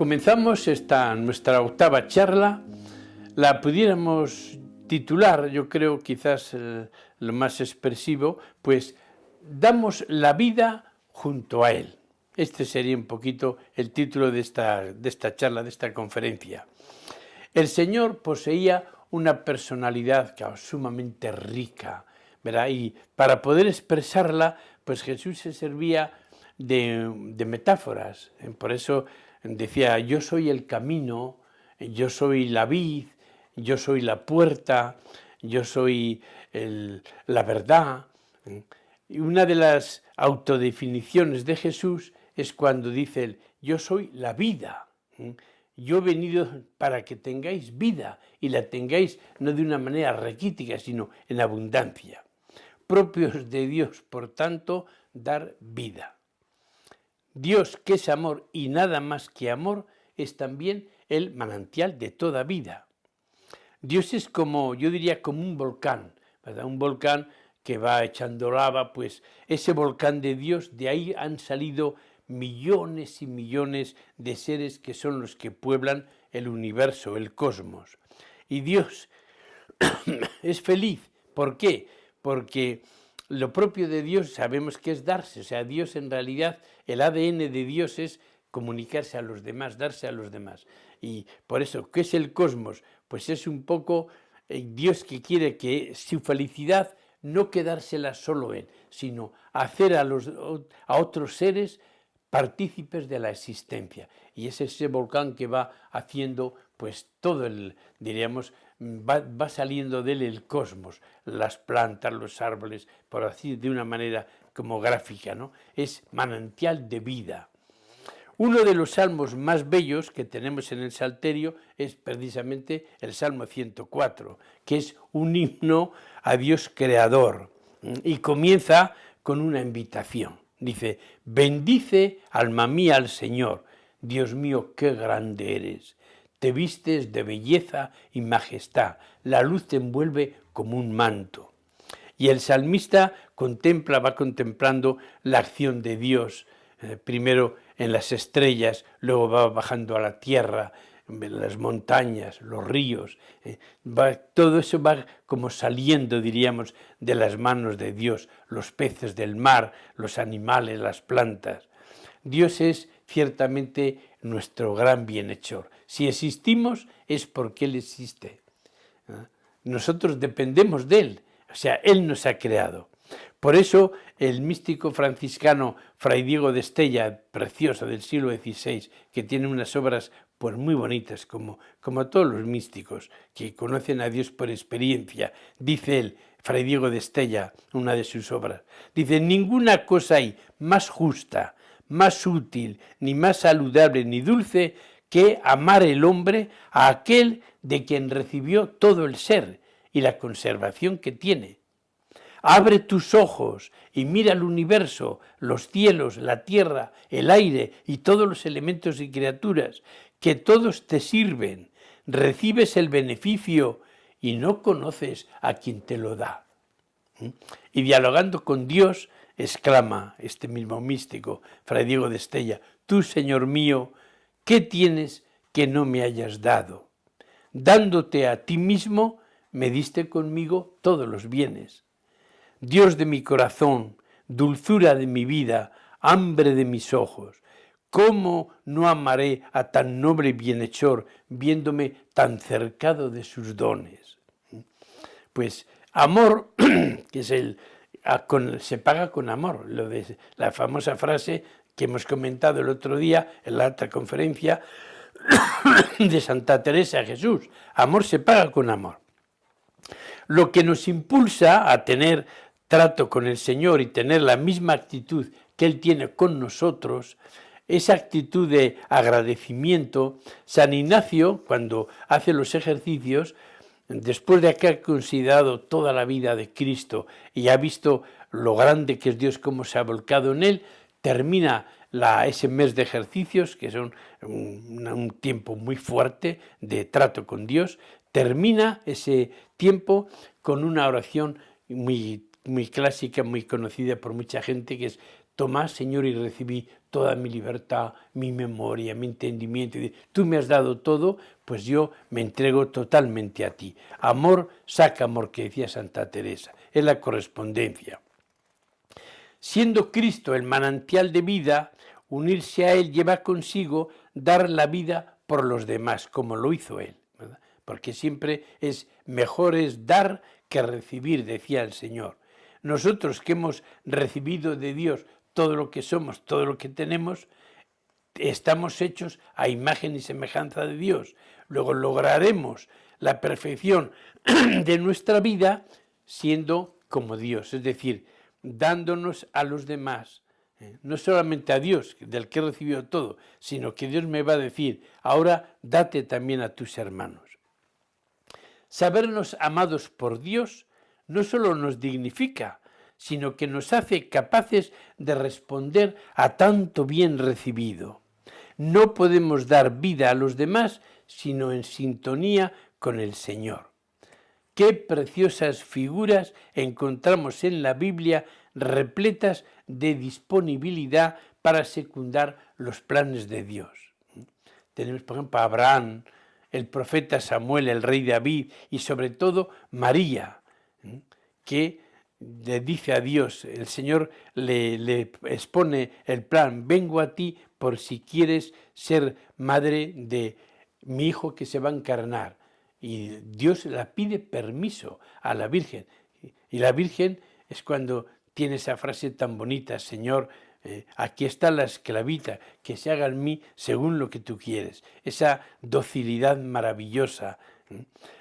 Comenzamos nuestra octava charla, la pudiéramos titular, yo creo quizás lo más expresivo, pues damos la vida junto a Él. Este sería un poquito el título de esta charla, de esta conferencia. El Señor poseía una personalidad sumamente rica, ¿verdad? Y para poder expresarla, pues Jesús se servía de metáforas. Por eso decía, yo soy el camino, yo soy la vid, yo soy la puerta, yo soy la verdad. Y una de las autodefiniciones de Jesús es cuando dice él, yo soy la vida. Yo he venido para que tengáis vida y la tengáis no de una manera raquítica, sino en abundancia. Propios de Dios, por tanto, dar vida. Dios, que es amor y nada más que amor, es también el manantial de toda vida. Dios es como, yo diría, como un volcán, ¿verdad? Un volcán que va echando lava, pues ese volcán de Dios, de ahí han salido millones y millones de seres que son los que pueblan el universo, el cosmos. Y Dios es feliz. ¿Por qué? Porque lo propio de Dios sabemos que es darse, o sea, Dios en realidad, el ADN de Dios es comunicarse a los demás, darse a los demás. Y por eso, ¿qué es el cosmos? Pues es un poco Dios que quiere que su felicidad no quedársela solo él, sino hacer a otros seres partícipes de la existencia. Y es ese volcán que va haciendo, pues todo diríamos, va saliendo de él el cosmos, las plantas, los árboles, por así de una manera como gráfica, ¿no? Es manantial de vida. Uno de los salmos más bellos que tenemos en el Salterio es precisamente el Salmo 104, que es un himno a Dios creador y comienza con una invitación. Dice, bendice alma mía al Señor, Dios mío, qué grande eres. Te vistes de belleza y majestad, la luz te envuelve como un manto. Y el salmista va contemplando la acción de Dios, primero en las estrellas, luego va bajando a la tierra, las montañas, los ríos, todo eso va como saliendo, diríamos, de las manos de Dios, los peces del mar, los animales, las plantas. Dios es ciertamente nuestro gran bienhechor. Si existimos es porque Él existe. Nosotros dependemos de Él, o sea, Él nos ha creado. Por eso el místico franciscano Fray Diego de Estella, precioso del siglo XVI, que tiene unas obras pues muy bonitas, como todos los místicos que conocen a Dios por experiencia, dice él, Fray Diego de Estella, una de sus obras, dice, ninguna cosa hay más justa, más útil, ni más saludable, ni dulce, que amar el hombre a aquel de quien recibió todo el ser y la conservación que tiene. Abre tus ojos y mira el universo, los cielos, la tierra, el aire y todos los elementos y criaturas, que todos te sirven. Recibes el beneficio y no conoces a quien te lo da. Y dialogando con Dios, exclama este mismo místico, Fray Diego de Estella, tú, Señor mío, ¿qué tienes que no me hayas dado? Dándote a ti mismo, me diste conmigo todos los bienes. Dios de mi corazón, dulzura de mi vida, hambre de mis ojos, ¿cómo no amaré a tan noble bienhechor viéndome tan cercado de sus dones? Pues amor, que es se paga con amor, lo de la famosa frase que hemos comentado el otro día en la alta conferencia de Santa Teresa de Jesús, amor se paga con amor. Lo que nos impulsa a tener trato con el Señor y tener la misma actitud que Él tiene con nosotros, esa actitud de agradecimiento, San Ignacio, cuando hace los ejercicios, después de que ha considerado toda la vida de Cristo y ha visto lo grande que es Dios, cómo se ha volcado en Él, termina ese mes de ejercicios, que son un tiempo muy fuerte de trato con Dios, termina ese tiempo con una oración muy clásica, muy conocida por mucha gente, que es Tomad, Señor, y recibí toda mi libertad, mi memoria, mi entendimiento. Tú me has dado todo, pues yo me entrego totalmente a ti. Amor saca amor, que decía Santa Teresa. Es la correspondencia. Siendo Cristo el manantial de vida, unirse a Él lleva consigo dar la vida por los demás, como lo hizo Él, ¿verdad? Porque siempre mejor es dar que recibir, decía el Señor. Nosotros que hemos recibido de Dios todo lo que somos, todo lo que tenemos, estamos hechos a imagen y semejanza de Dios. Luego lograremos la perfección de nuestra vida siendo como Dios, es decir, dándonos a los demás, no solamente a Dios, del que he recibido todo, sino que Dios me va a decir, ahora date también a tus hermanos. Sabernos amados por Dios no solo nos dignifica, sino que nos hace capaces de responder a tanto bien recibido. No podemos dar vida a los demás sino en sintonía con el Señor. Qué preciosas figuras encontramos en la Biblia repletas de disponibilidad para secundar los planes de Dios. Tenemos, por ejemplo, a Abraham, el profeta Samuel, el rey David y sobre todo María, que le dice a Dios, el Señor le expone el plan, vengo a ti por si quieres ser madre de mi hijo que se va a encarnar. Y Dios la pide permiso a la Virgen. Y la Virgen es cuando tiene esa frase tan bonita, Señor, aquí está la esclavita, que se haga en mí según lo que tú quieres. Esa docilidad maravillosa.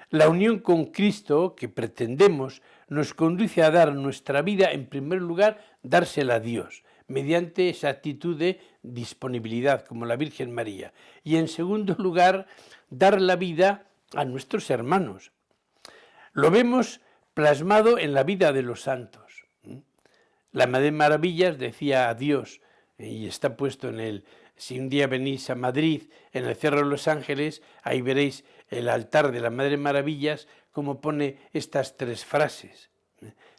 La unión con Cristo que pretendemos nos conduce a dar nuestra vida, en primer lugar, dársela a Dios, mediante esa actitud de disponibilidad, como la Virgen María. Y en segundo lugar, dar la vida a nuestros hermanos. Lo vemos plasmado en la vida de los santos. La Madre Maravillas decía a Dios, y está puesto si un día venís a Madrid, en el Cerro de los Ángeles, ahí veréis el altar de la Madre Maravillas, como pone estas tres frases.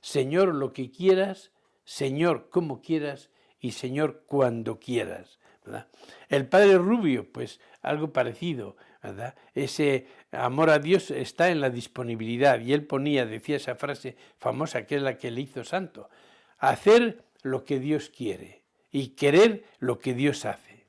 Señor, lo que quieras, Señor, como quieras, y Señor, cuando quieras, ¿verdad? El Padre Rubio, pues algo parecido, ¿verdad? Ese amor a Dios está en la disponibilidad, y él decía esa frase famosa que es la que le hizo santo, hacer lo que Dios quiere y querer lo que Dios hace.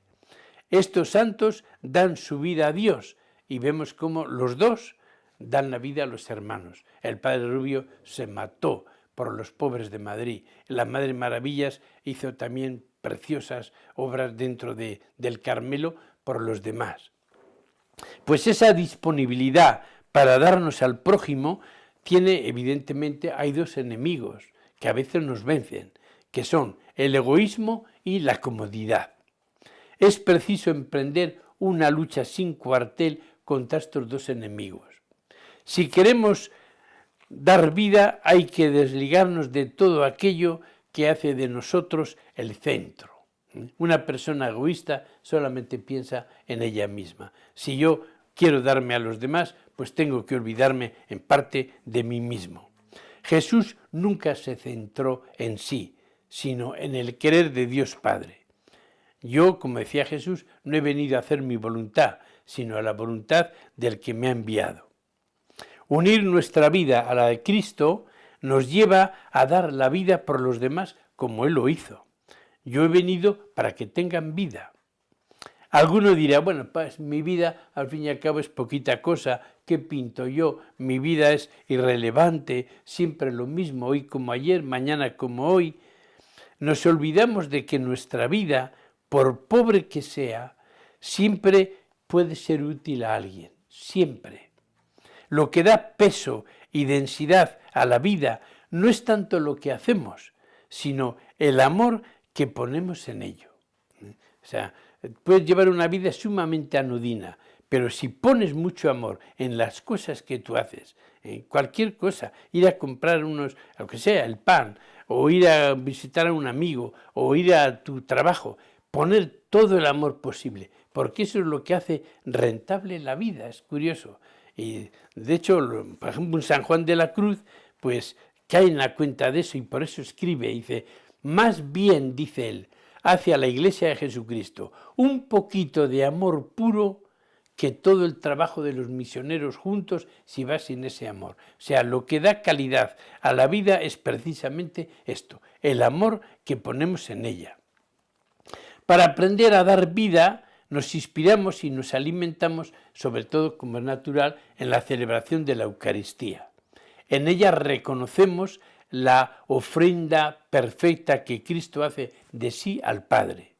Estos santos dan su vida a Dios y vemos cómo los dos dan la vida a los hermanos. El Padre Rubio se mató por los pobres de Madrid. La Madre Maravillas hizo también preciosas obras dentro del Carmelo por los demás. Pues esa disponibilidad para darnos al prójimo tiene, evidentemente, hay dos enemigos que a veces nos vencen, que son el egoísmo y la comodidad. Es preciso emprender una lucha sin cuartel contra estos dos enemigos. Si queremos dar vida, hay que desligarnos de todo aquello que hace de nosotros el centro. Una persona egoísta solamente piensa en ella misma. Si yo quiero darme a los demás, pues tengo que olvidarme en parte de mí mismo. Jesús nunca se centró en sí, sino en el querer de Dios Padre. Yo, como decía Jesús, no he venido a hacer mi voluntad, sino a la voluntad del que me ha enviado. Unir nuestra vida a la de Cristo nos lleva a dar la vida por los demás como Él lo hizo. Yo he venido para que tengan vida. Alguno dirá, bueno, pues mi vida al fin y al cabo es poquita cosa, ¿qué pinto yo? Mi vida es irrelevante, siempre lo mismo, hoy como ayer, mañana como hoy. Nos olvidamos de que nuestra vida, por pobre que sea, siempre puede ser útil a alguien, siempre. Lo que da peso y densidad a la vida no es tanto lo que hacemos, sino el amor que ponemos en ello. O sea, puedes llevar una vida sumamente anodina, pero si pones mucho amor en las cosas que tú haces, en cualquier cosa, ir a comprar lo que sea, el pan, o ir a visitar a un amigo, o ir a tu trabajo, poner todo el amor posible, porque eso es lo que hace rentable la vida, es curioso. Y de hecho, por ejemplo, en San Juan de la Cruz, pues cae en la cuenta de eso y por eso escribe, dice, más bien, dice él, hacia la Iglesia de Jesucristo, un poquito de amor puro, que todo el trabajo de los misioneros juntos si va sin ese amor. O sea, lo que da calidad a la vida es precisamente esto, el amor que ponemos en ella. Para aprender a dar vida, nos inspiramos y nos alimentamos, sobre todo como es natural, en la celebración de la Eucaristía. En ella reconocemos la ofrenda perfecta que Cristo hace de sí al Padre.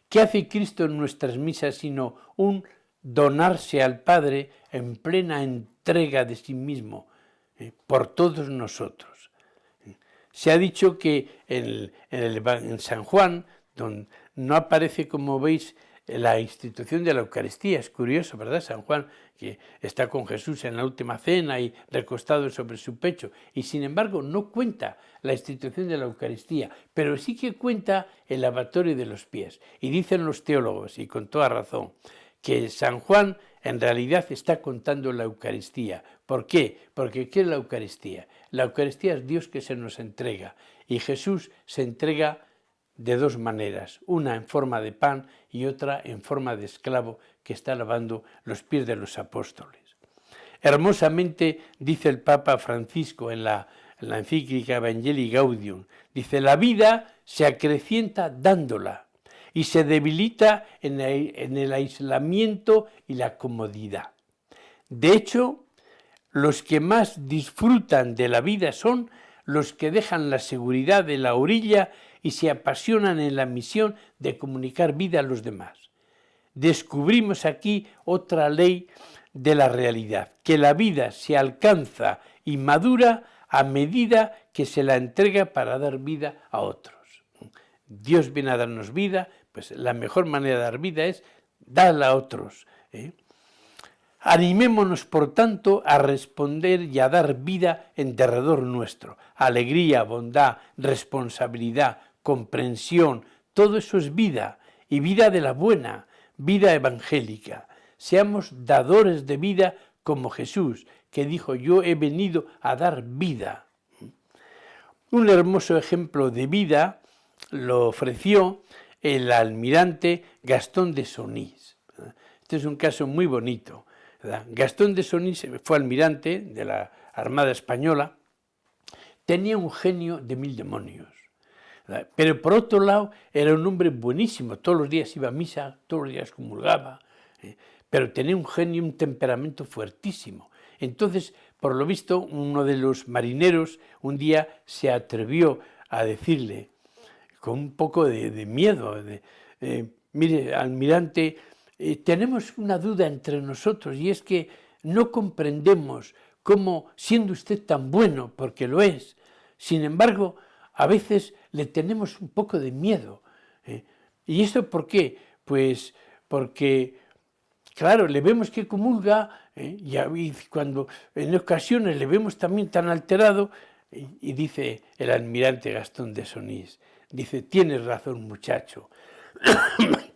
¿Qué hace Cristo en nuestras misas sino un donarse al Padre en plena entrega de sí mismo por todos nosotros? Se ha dicho que en San Juan, donde no aparece, como veis, la institución de la Eucaristía. Es curioso, ¿verdad? San Juan, que está con Jesús en la última cena y recostado sobre su pecho, y sin embargo no cuenta la institución de la Eucaristía, pero sí que cuenta el lavatorio de los pies. Y dicen los teólogos, y con toda razón, que San Juan en realidad está contando la Eucaristía. ¿Por qué? Porque ¿qué es la Eucaristía? La Eucaristía es Dios que se nos entrega, y Jesús se entrega de dos maneras, una en forma de pan y otra en forma de esclavo que está lavando los pies de los apóstoles. Hermosamente dice el Papa Francisco en la encíclica Evangelii Gaudium, dice: la vida se acrecienta dándola y se debilita en el aislamiento y la comodidad. De hecho, los que más disfrutan de la vida son los que dejan la seguridad de la orilla y se apasionan en la misión de comunicar vida a los demás. Descubrimos aquí otra ley de la realidad, que la vida se alcanza y madura a medida que se la entrega para dar vida a otros. Dios viene a darnos vida, pues la mejor manera de dar vida es darla a otros. Animémonos, por tanto, a responder y a dar vida en derredor nuestro. Alegría, bondad, responsabilidad, comprensión, todo eso es vida, y vida de la buena, vida evangélica. Seamos dadores de vida como Jesús, que dijo: yo he venido a dar vida. Un hermoso ejemplo de vida lo ofreció el almirante Gastón de Sonís. Este es un caso muy bonito, ¿verdad? Gastón de Sonís fue almirante de la Armada Española, tenía un genio de 1000 demonios. Pero por otro lado era un hombre buenísimo, todos los días iba a misa, todos los días comulgaba, pero tenía un genio, un temperamento fuertísimo. Entonces, por lo visto, uno de los marineros un día se atrevió a decirle, con un poco de miedo, mire, almirante, tenemos una duda entre nosotros, y es que no comprendemos cómo, siendo usted tan bueno, porque lo es, sin embargo, a veces le tenemos un poco de miedo. ¿Y esto por qué? Pues porque, claro, le vemos que comulga, y cuando en ocasiones le vemos también tan alterado, y dice el almirante Gastón de Sonís, dice: tienes razón, muchacho,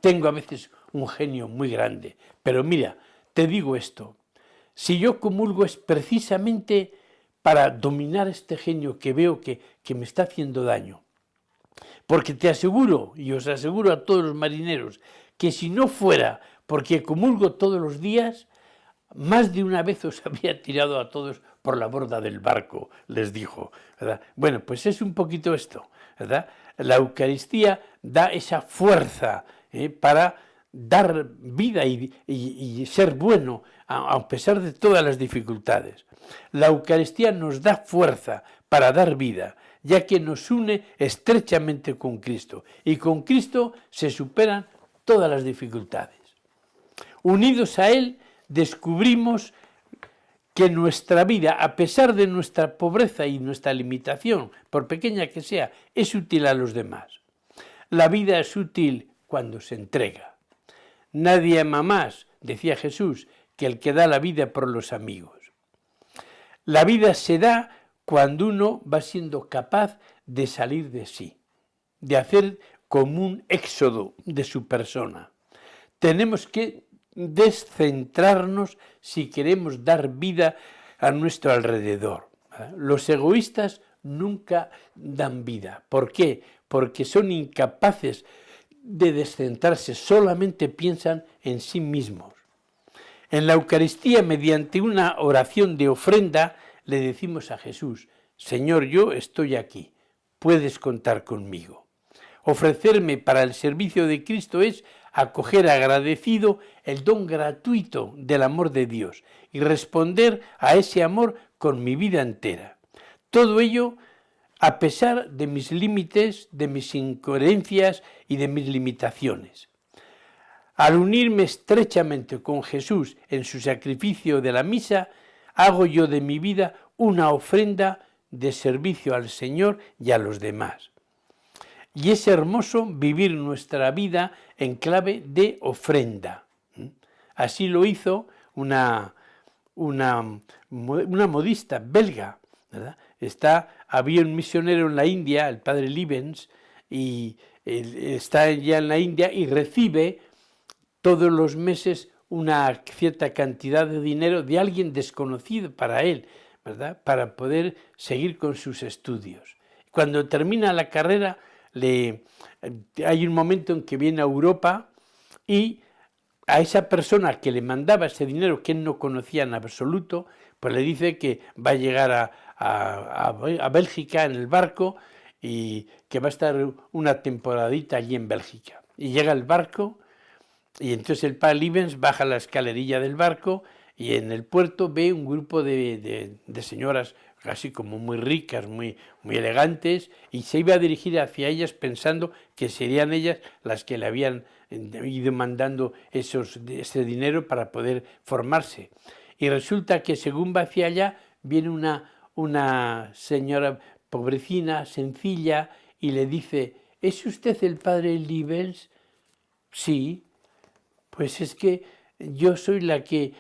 tengo a veces un genio muy grande, pero mira, te digo esto, si yo comulgo es precisamente para dominar este genio que veo que me está haciendo daño. Porque te aseguro, y os aseguro a todos los marineros, que si no fuera porque comulgo todos los días, más de una vez os habría tirado a todos por la borda del barco, les dijo, ¿verdad? Bueno, pues es un poquito esto, ¿verdad? La Eucaristía da esa fuerza para dar vida y ser bueno a pesar de todas las dificultades. La Eucaristía nos da fuerza para dar vida, ya que nos une estrechamente con Cristo, y con Cristo se superan todas las dificultades. Unidos a Él, descubrimos que nuestra vida, a pesar de nuestra pobreza y nuestra limitación, por pequeña que sea, es útil a los demás. La vida es útil cuando se entrega. Nadie ama más, decía Jesús, que el que da la vida por los amigos. La vida se da cuando uno va siendo capaz de salir de sí, de hacer como un éxodo de su persona. Tenemos que descentrarnos si queremos dar vida a nuestro alrededor. Los egoístas nunca dan vida. ¿Por qué? Porque son incapaces de descentrarse, solamente piensan en sí mismos. En la Eucaristía, mediante una oración de ofrenda, le decimos a Jesús: Señor, yo estoy aquí, puedes contar conmigo. Ofrecerme para el servicio de Cristo es acoger agradecido el don gratuito del amor de Dios y responder a ese amor con mi vida entera. Todo ello a pesar de mis límites, de mis incoherencias y de mis limitaciones. Al unirme estrechamente con Jesús en su sacrificio de la misa, hago yo de mi vida una ofrenda de servicio al Señor y a los demás. Y es hermoso vivir nuestra vida en clave de ofrenda. Así lo hizo una modista belga, ¿verdad? Había un misionero en la India, el padre Livens, y está ya en la India y recibe todos los meses una cierta cantidad de dinero de alguien desconocido para él, ¿verdad? Para poder seguir con sus estudios. Cuando termina la carrera, hay un momento en que viene a Europa y a esa persona que le mandaba ese dinero, que él no conocía en absoluto, pues le dice que va a llegar a Bélgica en el barco y que va a estar una temporadita allí en Bélgica. Y llega el barco y entonces el padre Livens baja la escalerilla del barco y en el puerto ve un grupo de señoras casi como muy ricas, muy elegantes, y se iba a dirigir hacia ellas pensando que serían ellas las que le habían ido mandando ese dinero para poder formarse. Y resulta que según va hacia allá, viene una señora pobrecina, sencilla, y le dice: ¿es usted el padre Livens? Sí. Pues es que yo soy la que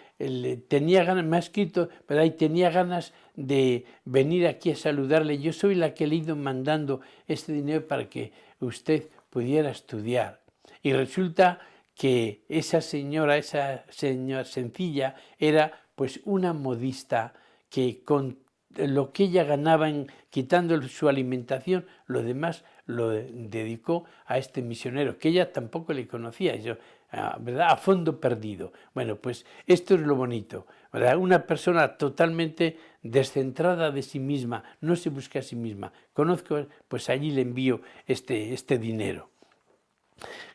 tenía ganas, me ha escrito, ¿verdad? Y tenía ganas de venir aquí a saludarle. Yo soy la que le he ido mandando este dinero para que usted pudiera estudiar. Y resulta que esa señora sencilla, era pues una modista que con lo que ella ganaba quitando su alimentación, lo demás lo dedicó a este misionero, que ella tampoco le conocía, ¿verdad? A fondo perdido. Bueno, pues esto es lo bonito, ¿verdad? Una persona totalmente descentrada de sí misma, no se busca a sí misma. Conozco, pues allí le envío este dinero.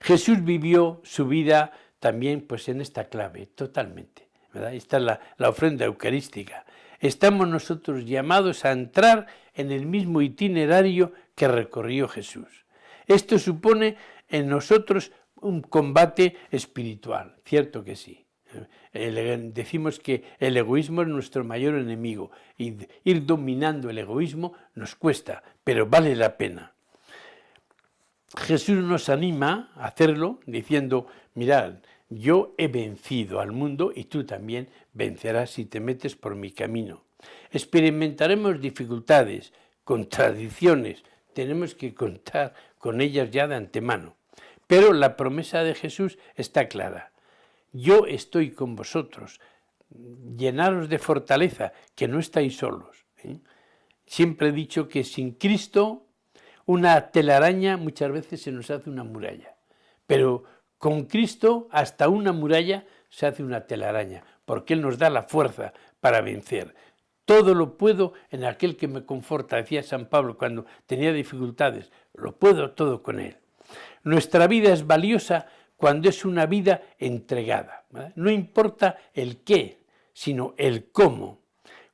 Jesús vivió su vida también pues en esta clave, totalmente, ¿verdad? Esta es la ofrenda eucarística. Estamos nosotros llamados a entrar en el mismo itinerario que recorrió Jesús. Esto supone en nosotros un combate espiritual, cierto que sí. Decimos que el egoísmo es nuestro mayor enemigo y ir dominando el egoísmo nos cuesta, pero vale la pena. Jesús nos anima a hacerlo diciendo: mirad, yo he vencido al mundo y tú también vencerás si te metes por mi camino. Experimentaremos dificultades, contradicciones, tenemos que contar con ellas ya de antemano. Pero la promesa de Jesús está clara: yo estoy con vosotros, llenaros de fortaleza, que no estáis solos. Siempre he dicho que sin Cristo una telaraña muchas veces se nos hace una muralla, pero con Cristo hasta una muralla se hace una telaraña, porque Él nos da la fuerza para vencer. Todo lo puedo en aquel que me conforta, decía San Pablo cuando tenía dificultades, lo puedo todo con Él. Nuestra vida es valiosa cuando es una vida entregada, ¿verdad? No importa el qué, sino el cómo.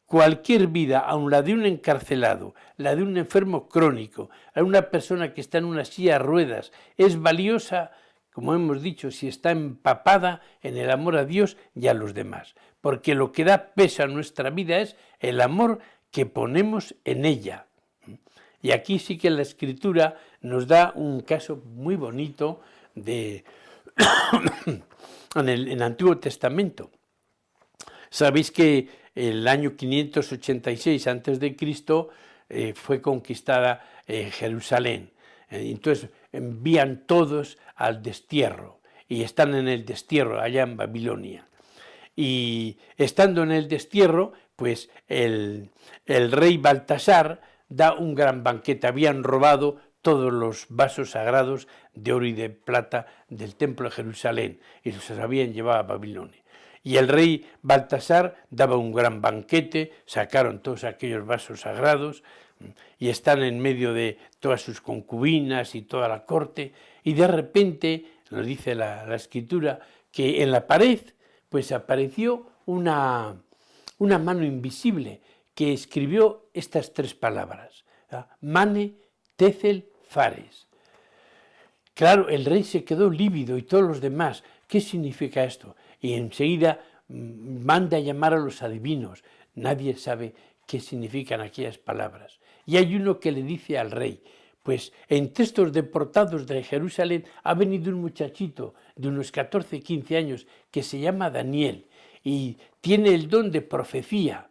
Cualquier vida, aun la de un encarcelado, la de un enfermo crónico, a una persona que está en una silla de ruedas, es valiosa, como hemos dicho, si está empapada en el amor a Dios y a los demás. Porque lo que da peso a nuestra vida es el amor que ponemos en ella. Y aquí sí que la Escritura nos da un caso muy bonito en el Antiguo Testamento. Sabéis que el año 586 a.C. Fue conquistada Jerusalén. Entonces envían todos al destierro y están en el destierro allá en Babilonia. Y estando en el destierro, pues el rey Baltasar da un gran banquete. Habían robado todos los vasos sagrados de oro y de plata del templo de Jerusalén y los habían llevado a Babilonia. Y el rey Baltasar daba un gran banquete, sacaron todos aquellos vasos sagrados y están en medio de todas sus concubinas y toda la corte, y de repente, lo dice la escritura, que en la pared pues apareció una mano invisible que escribió estas 3 palabras, Mane, Tecel, Fares. Claro, el rey se quedó lívido y todos los demás. ¿Qué significa esto? Y enseguida manda a llamar a los adivinos. Nadie sabe qué significan aquellas palabras. Y hay uno que le dice al rey, pues entre estos deportados de Jerusalén ha venido un muchachito de unos 14, 15 años que se llama Daniel y tiene el don de profecía.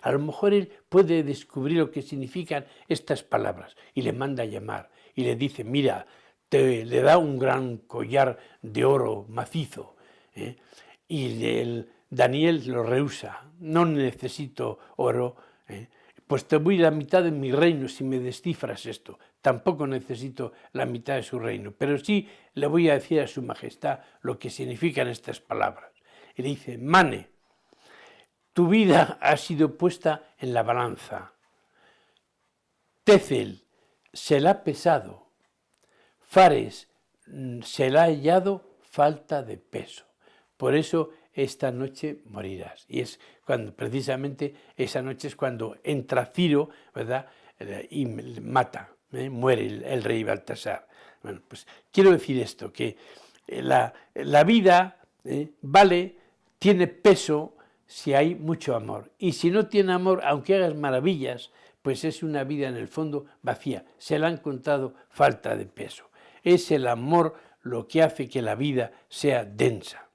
A lo mejor él puede descubrir lo que significan estas palabras y le manda a llamar y le dice, mira, le da un gran collar de oro macizo, y Daniel lo rehúsa, no necesito oro, pues te voy la mitad de mi reino si me descifras esto, tampoco necesito la mitad de su reino, pero sí le voy a decir a su majestad lo que significan estas palabras. Y le dice, Mane, tu vida ha sido puesta en la balanza, Tecel se la ha pesado, Fares se la ha hallado falta de peso. Por eso esta noche morirás. Y es cuando, precisamente, esa noche es cuando entra Ciro, ¿verdad? Y mata, muere el rey Baltasar. Bueno, pues quiero decir esto, que la vida tiene peso si hay mucho amor. Y si no tiene amor, aunque hagas maravillas, pues es una vida en el fondo vacía. Se le ha encontrado falta de peso. Es el amor lo que hace que la vida sea densa.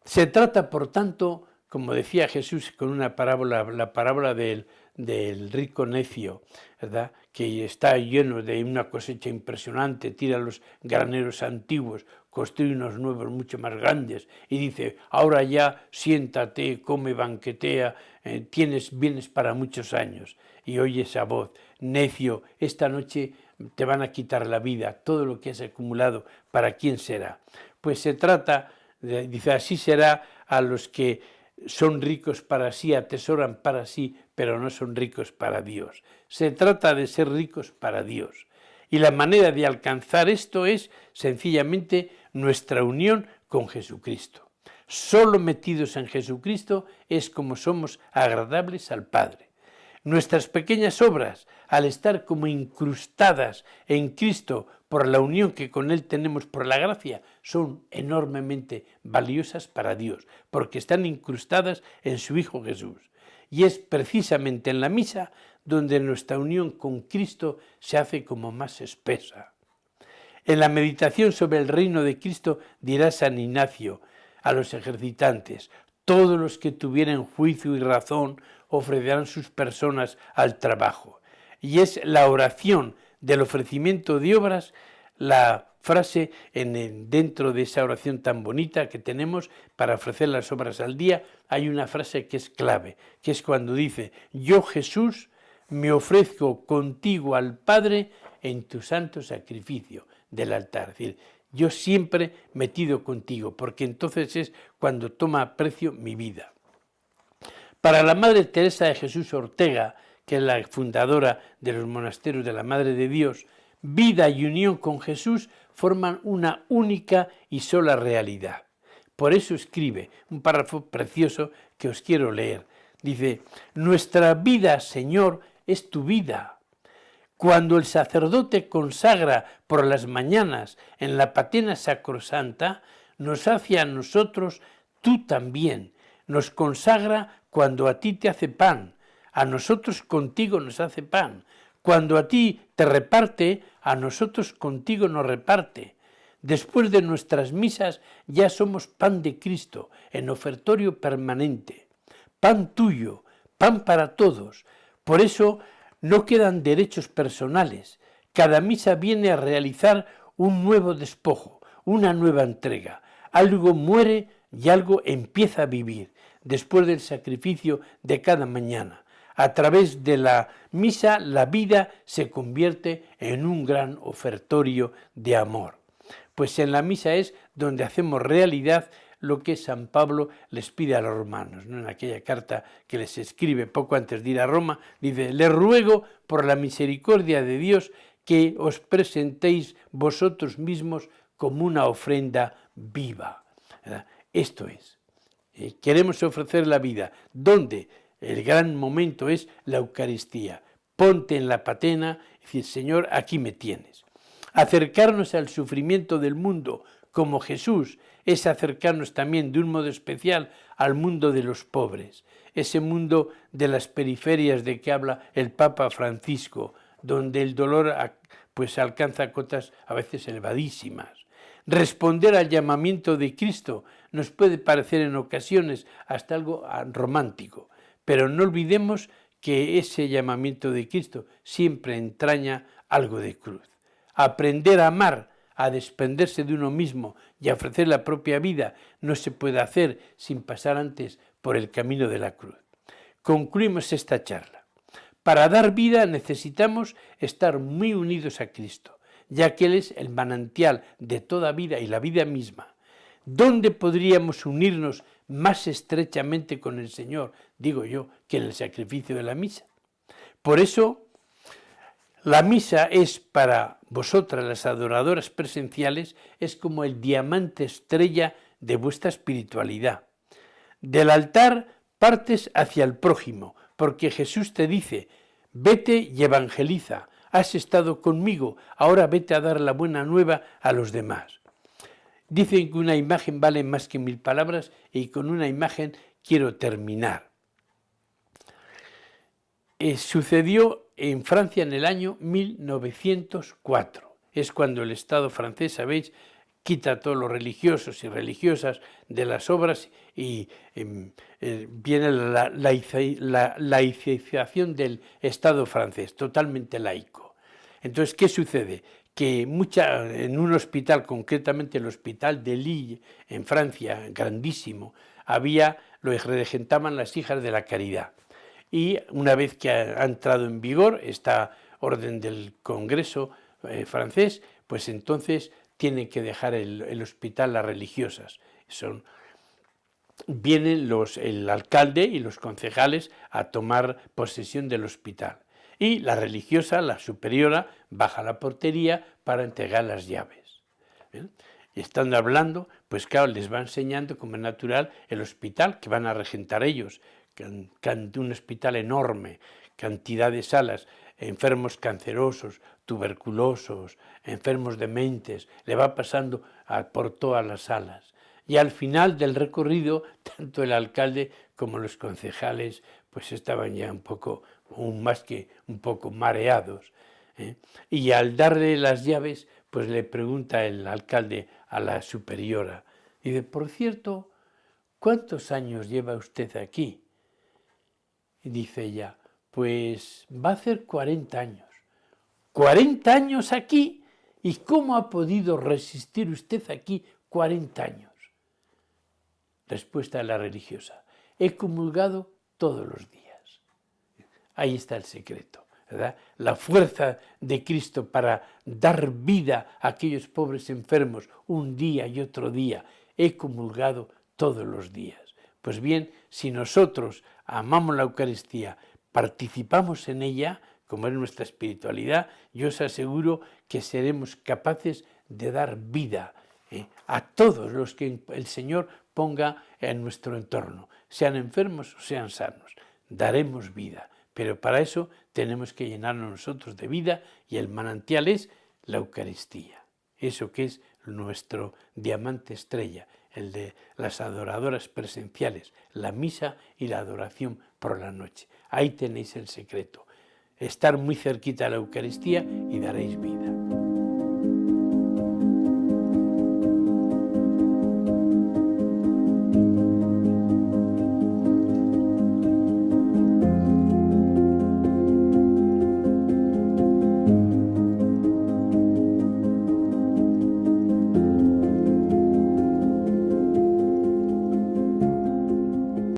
Se trata, por tanto, como decía Jesús con una parábola, la parábola del rico necio, ¿verdad?, que está lleno de una cosecha impresionante, tira los graneros antiguos, construye unos nuevos mucho más grandes y dice, ahora ya siéntate, come, banquetea, tienes bienes para muchos años. Y oye esa voz, necio, esta noche te van a quitar la vida, todo lo que has acumulado, ¿para quién será? Pues se trata, dice, así será a los que son ricos para sí, atesoran para sí, pero no son ricos para Dios. Se trata de ser ricos para Dios. Y la manera de alcanzar esto es sencillamente nuestra unión con Jesucristo. Solo metidos en Jesucristo es como somos agradables al Padre. Nuestras pequeñas obras, al estar como incrustadas en Cristo por la unión que con Él tenemos por la gracia, son enormemente valiosas para Dios, porque están incrustadas en su Hijo Jesús. Y es precisamente en la misa donde nuestra unión con Cristo se hace como más espesa. En la meditación sobre el reino de Cristo dirá San Ignacio a los ejercitantes, todos los que tuvieren juicio y razón ofrecerán sus personas al trabajo. Y es la oración del ofrecimiento de obras, la frase dentro de esa oración tan bonita que tenemos para ofrecer las obras al día, hay una frase que es clave, que es cuando dice, yo Jesús me ofrezco contigo al Padre en tu santo sacrificio del altar. Es decir, yo siempre metido contigo, porque entonces es cuando toma precio mi vida. Para la Madre Teresa de Jesús Ortega, que es la fundadora de los monasterios de la Madre de Dios, vida y unión con Jesús forman una única y sola realidad. Por eso escribe un párrafo precioso que os quiero leer. Dice, nuestra vida, Señor, es tu vida. Cuando el sacerdote consagra por las mañanas en la patena sacrosanta, nos hace a nosotros tú también. Nos consagra cuando a ti te hace pan, a nosotros contigo nos hace pan. Cuando a ti te reparte, a nosotros contigo nos reparte. Después de nuestras misas ya somos pan de Cristo, en ofertorio permanente. Pan tuyo, pan para todos. Por eso no quedan derechos personales. Cada misa viene a realizar un nuevo despojo, una nueva entrega. Algo muere y algo empieza a vivir después del sacrificio de cada mañana. A través de la misa, la vida se convierte en un gran ofertorio de amor. Pues en la misa es donde hacemos realidad lo que San Pablo les pide a los romanos, ¿no? En aquella carta que les escribe poco antes de ir a Roma, dice: les ruego por la misericordia de Dios que os presentéis vosotros mismos como una ofrenda viva. ¿Verdad? Esto es, queremos ofrecer la vida, donde el gran momento es la Eucaristía. Ponte en la patena y decir: Señor, aquí me tienes. Acercarnos al sufrimiento del mundo como Jesús es acercarnos también de un modo especial al mundo de los pobres, ese mundo de las periferias de que habla el Papa Francisco, donde el dolor pues alcanza cotas a veces elevadísimas. Responder al llamamiento de Cristo nos puede parecer en ocasiones hasta algo romántico, pero no olvidemos que ese llamamiento de Cristo siempre entraña algo de cruz. Aprender a amar, a desprenderse de uno mismo y a ofrecer la propia vida no se puede hacer sin pasar antes por el camino de la cruz. Concluimos esta charla. Para dar vida necesitamos estar muy unidos a Cristo, ya que Él es el manantial de toda vida y la vida misma. ¿Dónde podríamos unirnos más estrechamente con el Señor, digo yo, que en el sacrificio de la misa? Por eso, la misa es para vosotras, las adoradoras presenciales, es como el diamante estrella de vuestra espiritualidad. Del altar partes hacia el prójimo, porque Jesús te dice: vete y evangeliza, has estado conmigo, ahora vete a dar la buena nueva a los demás. Dicen que una imagen vale más que 1000 palabras y con una imagen quiero terminar. Sucedió en Francia en el año 1904. Es cuando el Estado francés, sabéis, quita a todos los religiosos y religiosas de las obras y viene la laicización del Estado francés, totalmente laico. Entonces, ¿qué sucede? Que en un hospital, concretamente el hospital de Lille, en Francia, grandísimo, lo regentaban las hijas de la caridad. Y una vez que ha entrado en vigor esta orden del Congreso francés, pues entonces tienen que dejar el hospital las religiosas. Vienen el alcalde y los concejales a tomar posesión del hospital. Y la religiosa, la superiora, baja a la portería para entregar las llaves. ¿Bien? Y estando hablando, pues claro, les va enseñando como es natural el hospital que van a regentar ellos, un hospital enorme, cantidad de salas, enfermos cancerosos, tuberculosos, enfermos dementes, le va pasando por todas las salas. Y al final del recorrido, tanto el alcalde como los concejales pues estaban ya un poco mareados. Y al darle las llaves, pues le pregunta el alcalde a la superiora, y dice: por cierto, ¿cuántos años lleva usted aquí? Y dice ella: pues va a hacer 40 años. ¿40 años aquí? ¿Y cómo ha podido resistir usted aquí 40 años? Respuesta de la religiosa: he comulgado todos los días. Ahí está el secreto, ¿verdad? La fuerza de Cristo para dar vida a aquellos pobres enfermos un día y otro día. He comulgado todos los días. Pues bien, si nosotros amamos la Eucaristía, participamos en ella, como es nuestra espiritualidad, yo os aseguro que seremos capaces de dar vida a todos los que el Señor ponga en nuestro entorno, sean enfermos o sean sanos. Daremos vida, pero para eso tenemos que llenarnos nosotros de vida y el manantial es la Eucaristía, eso que es nuestro diamante estrella, el de las adoradoras presenciales, la misa y la adoración por la noche. Ahí tenéis el secreto, estar muy cerquita de la Eucaristía y daréis vida.